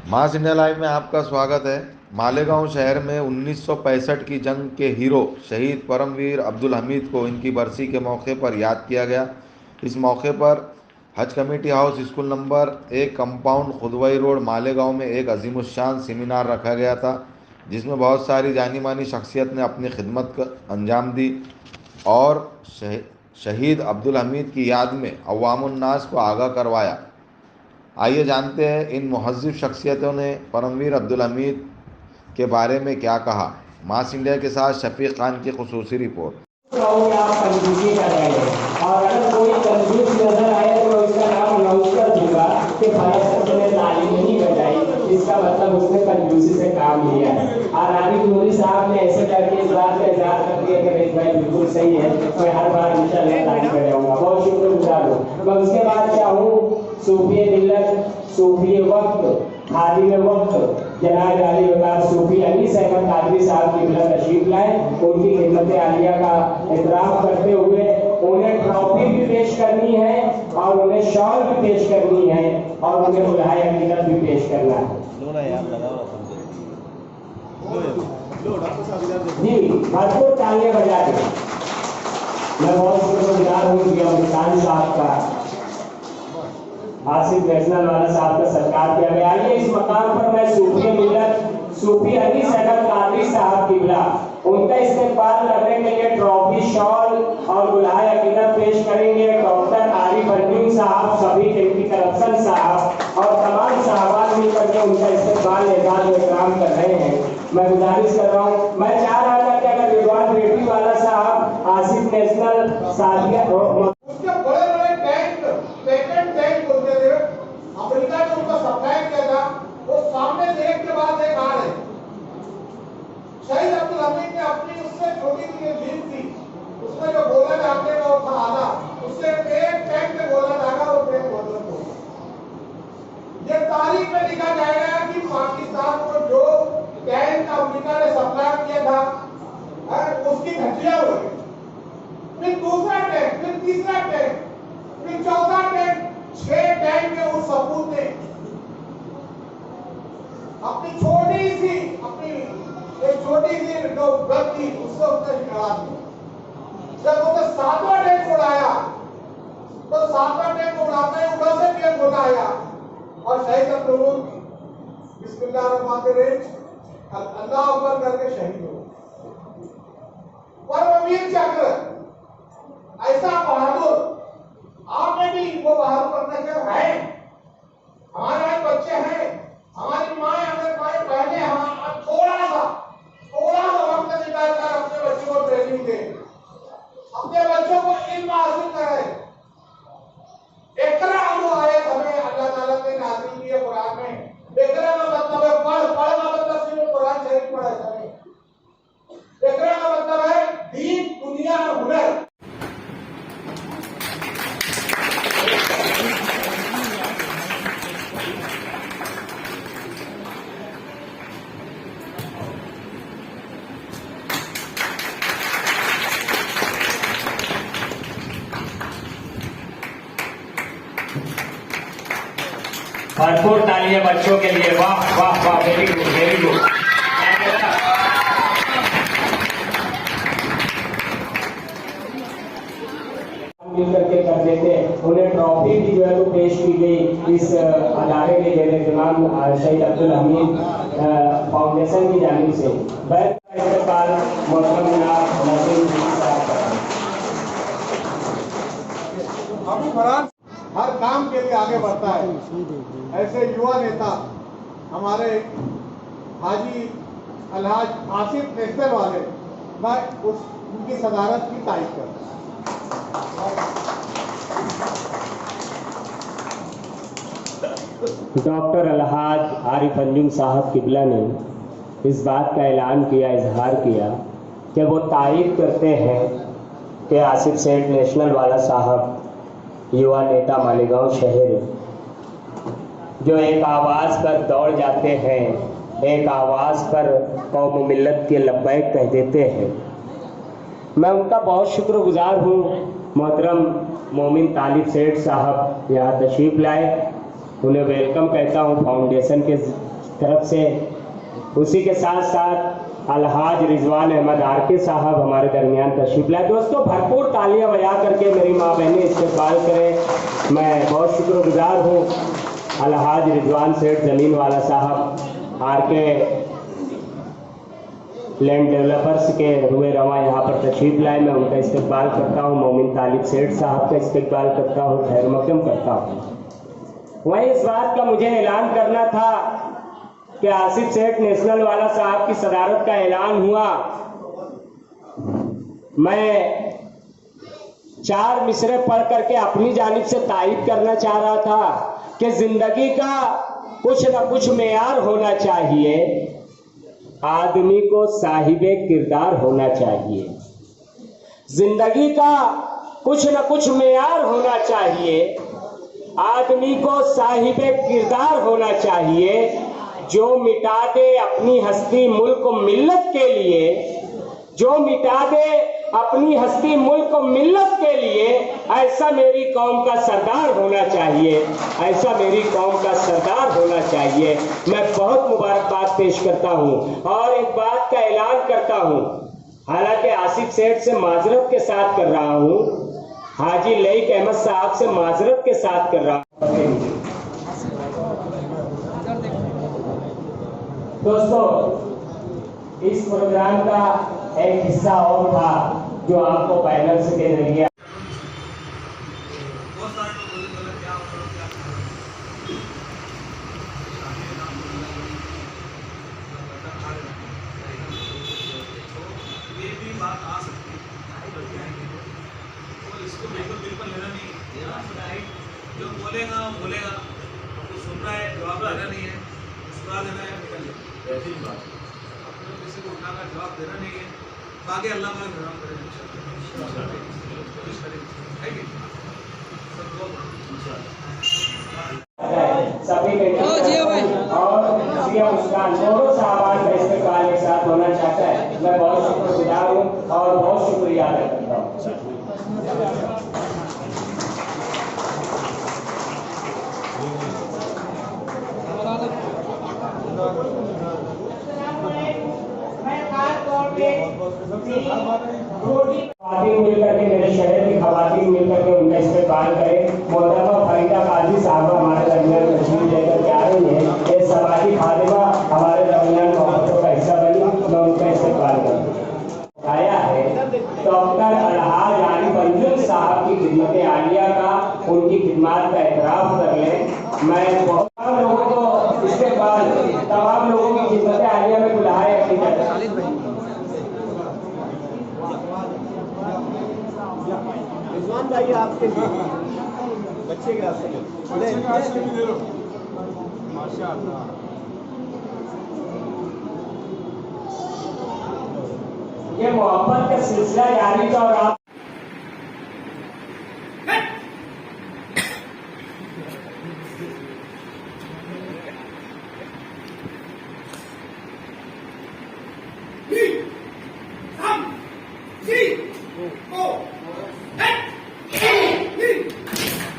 मास India live में आपका स्वागत है। मालेगांव शहर में 1965 की जंग के हीरो शहीद परमवीर अब्दुल हमीद को इनकी बरसी के मौके पर याद किया गया। इस मौके पर Haj committee house school number 1 compound Khudwai road Malegaon में एक अजीमुशान सेमिनार रखा गया था, जिसमें बहुत सारी जानी मानी शख्सियत ने अपनी खिदमत का अंजाम दी और शहीद अब्दुल हमीद की याद में अवामुन्नास को आगाह करवाया। आइए जानते हैं इन मुहज़्ज़िब शख्सियतों ने परमवीर अब्दुल हमीद के बारे में क्या कहा। मास इंडिया के साथ शफीक खान की खुसूसी रिपोर्ट। कहोगे आप कंजूसी कर रहे हैं, और अगर कोई कंजूस नजर आए तो इसका नाम अनाउंस कर दूंगा कि भारत सरकार ने ताली नहीं बजाई, इसका मतलब उसने कंजूसी से काम लिया है। और आरिफ नूरी साहब ने ऐसे करके इस बात का इजहार कर दिया कि भाई बिल्कुल सही है, मैं हर बार इंशाल्लाह ताली बजाऊंगा। बहुत शुक्रगुजार हूँ। मैं उसके बाद चाहूँ सूफी मिल्लत, सूफी वक्त, खादिम वक्त जनाब अली वकार सूफी अली सहमद कादरी साहब की बिला तशरीफ लाए। उनकी खिदमत आलिया का एहतराम करते हुए उन्हें ट्रॉफी भी पेश करनी है और उन्हें शॉल भी पेश करनी है और उन्हें बुलाए अकीदत भी पेश करना है। जी भरपूर तालियां बजा दें। मैं बहुत शुक्रगुजार हूँ अफगानिस्तान साहब का, आसिफ नेशनल वाला साहब का सत्कार किया गया। आइए इस मकाम पर मैं सूफी मिल्लत सूफी अली सहमद कादरी साहब किबला उनका इस्तेमाल करने के लिए ट्रॉफी, शॉल और गुलाए अकीदत पेश करेंगे। डॉक्टर आरिफ अंजुम साहब, सभी डिप्टी करप्शन साहब और तमाम साहबान मिलकर के उनका इस्तेमाल एजाज में काम कर रहे हैं। मैं गुजारिश कर रहा हूँ, मैं चाह रहा था कि अगर रिजवान रेड्डी वाला साहब आसिफ नेशनल साथिया अमेरिका जो उनका सप्लाई किया था वो सामने से एक के बाद एक आ रहे। शहीद अब्दुल हमीद ने अपनी उससे छोटी सी जीत थी, उसमें जो गोला डालने का था आधा, उससे एक टैंक में गोला डाला और टैंक बदल हो गया। ये तारीख में लिखा जाएगा कि पाकिस्तान को जो टैंक अमेरिका ने सप्लाई किया था उसकी घटिया हो गई। फिर दूसरा टैंक, फिर तीसरा टैंक, फिर चौथा टैंक, 6 टैंक में उस सपूत ने अपनी छोटी सी जो गलती उससे उसने निकाला दिया। जब उसने 7वां टैंक उड़ाया तो 7वां टैंक उड़ाते ही उड़ा से टैंक उड़ाया और शहीद अब्दुल बिस्मिल्लाहिर्रहमानिर्रहीम अल्लाह अकबर करके शहीद हो। परमवीर चक्र ऐसा बहादुर आपने भी वो बहादुर करने के है। हमारे बच्चे हैं, हमारी माँ अगर माए पहले हमारा थोड़ा सा वक्त निकालकर अपने बच्चों को ट्रेनिंग दे, अपने बच्चों को इल्म हासिल करें। इकरा जो आयत हमें अल्लाह ताला ने नाज़िल की है कुरान में। इकरा का मतलब है पढ़ का मतलब सिर्फ कुरान शरीफ पढ़ा जाए। इकरा का मतलब है दीन, दुनिया और हुनर। भरपूर तालियां बच्चों के लिए। वाह वाह वाह, वेरी गुड वेरी गुड। मिलकर के कर देते, उन्हें ट्रॉफी भी जो है तो पेश की गई इस अदारे के जेर इमाम शहीद अब्दुल हमीद फाउंडेशन की जानिब से। अबू फराज हर काम के लिए आगे बढ़ता है। ऐसे युवा नेता हमारे हाजी अलहाज आसिफ नेशनल वाले, मैं उनकी सदारत की तारीफ करता हूं। डॉक्टर अलहाज आरिफ अंजुम साहब किबला ने इस बात का ऐलान किया, इजहार किया कि वो तारीफ करते हैं कि आसिफ सेठ नेशनल वाला साहब युवा नेता मालेगांव शहर जो एक आवाज़ पर दौड़ जाते हैं, एक आवाज़ पर कौम मिल्लत के लब्बैक कह देते हैं। मैं उनका बहुत शुक्रगुजार हूँ। मोहतरम मोमिन तालिब सेठ साहब यहाँ तशरीफ़ लाए, उन्हें वेलकम कहता हूँ फाउंडेशन के तरफ से। उसी के साथ साथ अलहाज रिजवान अहमद आरके साहब हमारे दरमियान तशरीफ लाए। दोस्तों, भरपूर तालियां बजा करके मेरी माँ बहनें इस्तेकबाल करें। मैं बहुत शुक्रगुजार हूँ अलहाज रिजवान सेठ ज़मीन वाला साहब आरके लैंड डेवलपर्स के हुए रवा यहाँ पर तशरीफ लाए। मैं उनका इस्तेकबाल करता हूँ। मोमिन तालिब सेठ साहब का इस्तेकबाल करता हूँ, खैर मकदम करता हूँ। वहीं इस बात का मुझे ऐलान करना था कि आसिफ सेठ नेशनल वाला साहब की सदारत का ऐलान हुआ। मैं 4 मिसरे पढ़ करके अपनी जानिब से तायीद करना चाह रहा था कि जिंदगी का कुछ न कुछ मेयार होना चाहिए, आदमी को साहिबे किरदार होना चाहिए। जिंदगी का कुछ न कुछ मेयार होना चाहिए, आदमी को साहिबे किरदार होना चाहिए। जो मिटा दे अपनी हस्ती मुल्क मिल्लत के लिए, जो मिटा दे अपनी हस्ती मुल्क मिल्लत के लिए, ऐसा मेरी कौम का सरदार होना चाहिए, ऐसा मेरी कौम का सरदार होना चाहिए। मैं बहुत मुबारकबाद पेश करता हूँ और एक बात का ऐलान करता हूँ, हालांकि आसिफ सेठ से माजरत के साथ कर रहा हूँ, हाजी लईक अहमद साहब से माजरत के साथ कर रहा हूँ। दोस्तों, इस प्रोग्राम का एक हिस्सा और था जो आपको पैनल से दे रही है। ये भी बात आ सकती है, तो इसको बिल्कुल लेना नहीं। जो बोलेगा बोलेगा, आपको सुनना है, जवाब देना नहीं है, सुना देना है, निकल जाए। ऐसी बात आपको किसी को उठाकर जवाब देना नहीं है, आगे अल्लाह का जवाब करेगा, कोशिश करेंगे। सभी और मुस्कान दोनों साहबान का इस्तेमाल एक साथ होना चाहता है। मैं बहुत शुक्रगुजार हूँ और बहुत शुक्रिया अदा करता हूँ। खातिन मिलकर के, मेरे शहर की खातिन मिलकर के उनका इस्तेमाल करें। मोहतरमा फरीदा काजी साहब हमारे दरमियान तशरीफ लेकर के आ रही है। ये समाजी खादिमा हमारे दरमियान मोहब्बतों का हिस्सा बनी, मैं उनका इस्तेमाल करूँ। आया है डॉक्टर अलहाज आली मंजूर साहब की खिदमत आलिया का, उनकी खिदमत का एतराफ़ कर लें। मैं बहुत लोगों को इस्तेमाल, तमाम लोगों की खिदमत आलिया में बुलाया अपनी तरफ। रिजवान भाई आपके बच्चे के रास्ते में माशाअल्लाह। ये मोहब्बत का सिलसिला जारी था और आप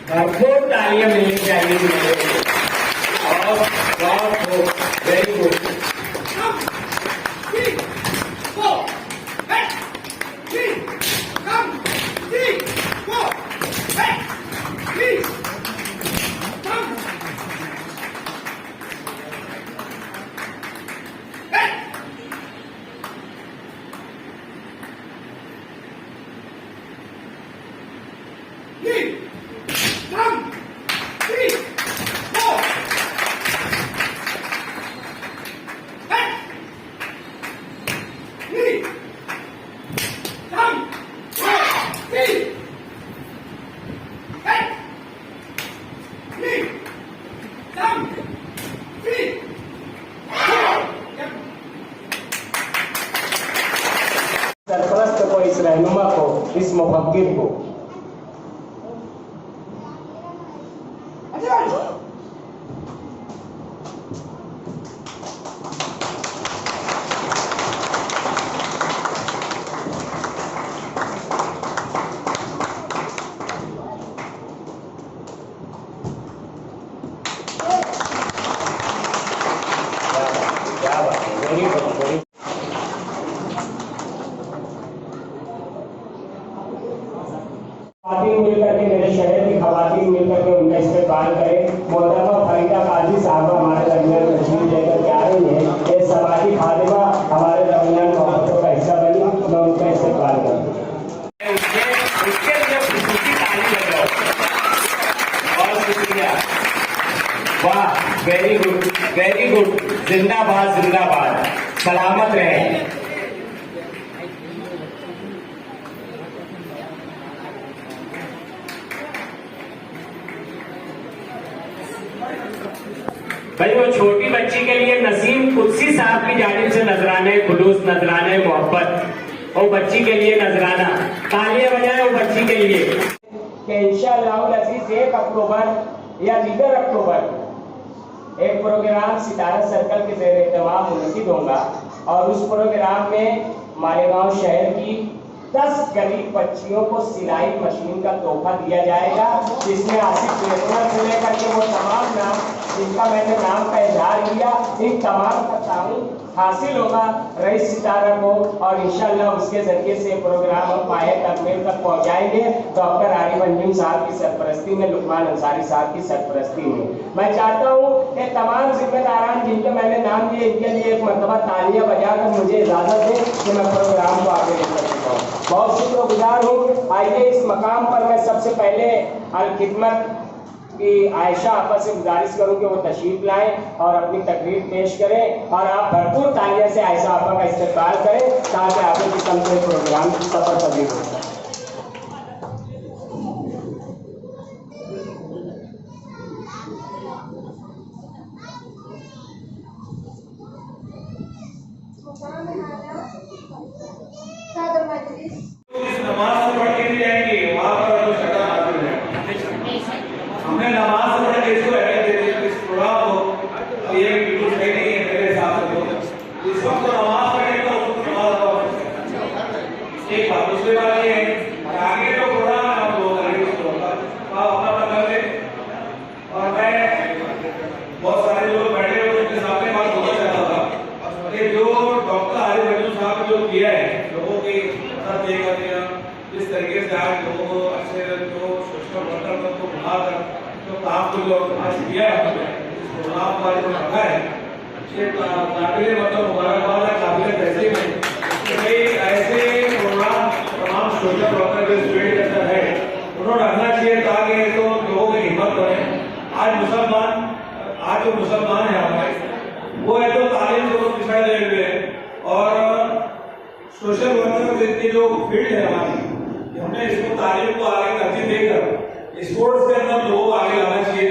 भरपूर तालियां मिलनी चाहिए और बहुत वेरी गुड। सरपरस्त को, इस रहनुमा को, इस मुफक्किर को वेरी गुड। खवातीन मिलकर के, मेरे शहर की खवातीन मिलकर के उनका इस्तेमाल करें। मोहतरमा फरीदा काजी साहब हमारे दरमियान तशरीफ लेकर के आ रही है। ये समाजी खादिमा हमारे दरमियान मोहब्बतों का हिस्सा बनी, मैं उनका इस्तेमाल करूँ। उसके लिए खुशूसी ताली लगाओ। बहुत शुक्रिया, वाह, वेरी गुड, वेरी गुड। जिंदाबाद जिंदाबाद, सलामत रहे। भाई वो छोटी बच्ची के लिए नसीम कुदसी साहब की जानिब से नजराने खुलूस, नजराने मोहब्बत, वो बच्ची के लिए नजराना, तालियां बजाएं वो बच्ची के लिए। कि इंशाअल्लाह अजीज 1 अक्टूबर या दीगर अक्टूबर एक प्रोग्राम सितारा सर्कल के ज़ेर एहतमाम मुनक़िद होगा और उस प्रोग्राम में मालेगांव शहर की 10 गरीब बच्चियों को सिलाई मशीन का तोहफा दिया जाएगा, जिसमें आसिफ बेगुना से लेकर के वो तमाम नाम जिनका मैंने नाम का इजहार किया, इन तमाम का ताउन हासिल होगा रईस सितारा को और इंशाअल्लाह उसके जरिए से प्रोग्राम हम पाए तकमील तक पहुंचाएंगे। डॉक्टर आरिफ अंजुम साहब की सरपरस्ती में, लुकमान अंसारी साहब की सरपरस्ती में। मैं चाहता हूँ कि तमाम जिम्मेदारान जिनके मैंने नाम दिए, इनके लिए एक मरतबा तालियां बजाकर मुझे इजाजत दें कि मैं प्रोग्राम को आगे लेकर सकता हूँ। बहुत शुक्रगुजार हूँ। आइए इस मकाम पर मैं सबसे पहले अल खिदमत कि आयशा आपा से गुजारिश करूं कि वो तशरीफ लाएं और अपनी तकरीर पेश करें और आप भरपूर तालियों से आयशा आपा का इस्तेमाल करें ताकि आगे की कम से प्रोग्राम सफल पजीर हो जाए। नमाज पढ़ के जाएंगे वहां पर शक्ल हाजिर है। हमने नमाज पढ़ के इसको इस प्रोग्राम को ये बिल्कुल सही नहीं है मेरे हिसाब से। इस वक्त नमाज पढ़ने का एक बात, दूसरी बात ये है आगे जो प्रोग्राम हम लोग आप अपना कर ले और मैं बहुत सारे लोग बैठे हुए उनके सामने बात होना चाहता था कि जो डॉक्टर आरिफ अंजुम साहब जो किया है लोगों की मदद ये कर दिया, इस तरीके से आज लोगों को अच्छे जो सोशल वर्कर को बुलाकर जो काम को जो आज किया है इस प्रोग्राम का जो रखा है ये काबिल मतलब मुबारकबाद है, काबिल तहसीन है कि भाई ऐसे प्रोग्राम तमाम सोशल वर्कर के स्टूडेंट के अंदर है उन्होंने रखना चाहिए ताकि तो लोगों की हिम्मत बने। आज जो मुसलमान है हमारे वो है तो तालीम को पिछड़ा दे हुए हैं और सोशल वर्कर की जो फील्ड है हमारी, हमने इसको तालीम को आगे तरजीह देकर स्पोर्ट्स के अंदर लोगों को आगे लाना चाहिए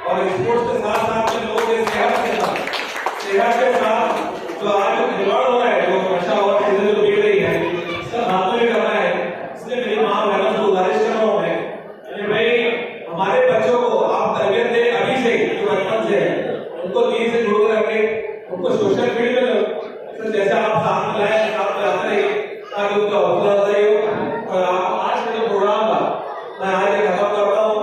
और स्पोर्ट्स के साथ साथ में लोगों के सेहत के साथ जो आज खिलवाड़ हो रहा है, जो नशा और चीजें जो बिक रही है, इसका खात्मा भी करना है। इसलिए मेरी माँ बहनों से गुजारिश कर रहा हूँ मैं कि भाई हमारे बच्चों को आप तरबियत दें अभी से, जो बचपन से है उनको दीन से जुड़ कर रखें, उनको सोशल फील्ड में जैसे आप साथ में लाए साथ में आते रहिए ताकि उनका हौसला अफजाई हो। और आज के जो प्रोग्राम था मैं आज ये खत्म करता हूँ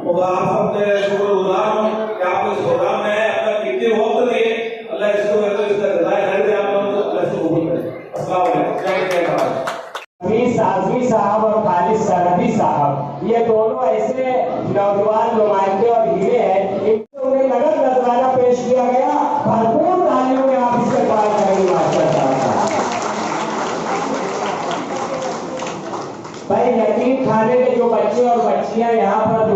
और आप सबसे शुक्रगुजार हूँ कि आप इस प्रोग्राम में अपना कीमती वक्त दिए। अल्लाह इसको इसका जज़ाए खैर दे, आप लोगों को अल्लाह से कबूल करे। अस्सलाम वालेकुम। जय हिंद। आजमी साहब और खालिद सरहदी साहब ये दोनों ऐसे नौजवान नुमाइंदे और हीरे हैं, इनको उन्हें नगद नजराना पेश किया गया। भरपूर तालियों में आप इस्तेमाल करेंगे माशाअल्लाह। भाई यतीम खाने के जो बच्चे और बच्चियां यहाँ पर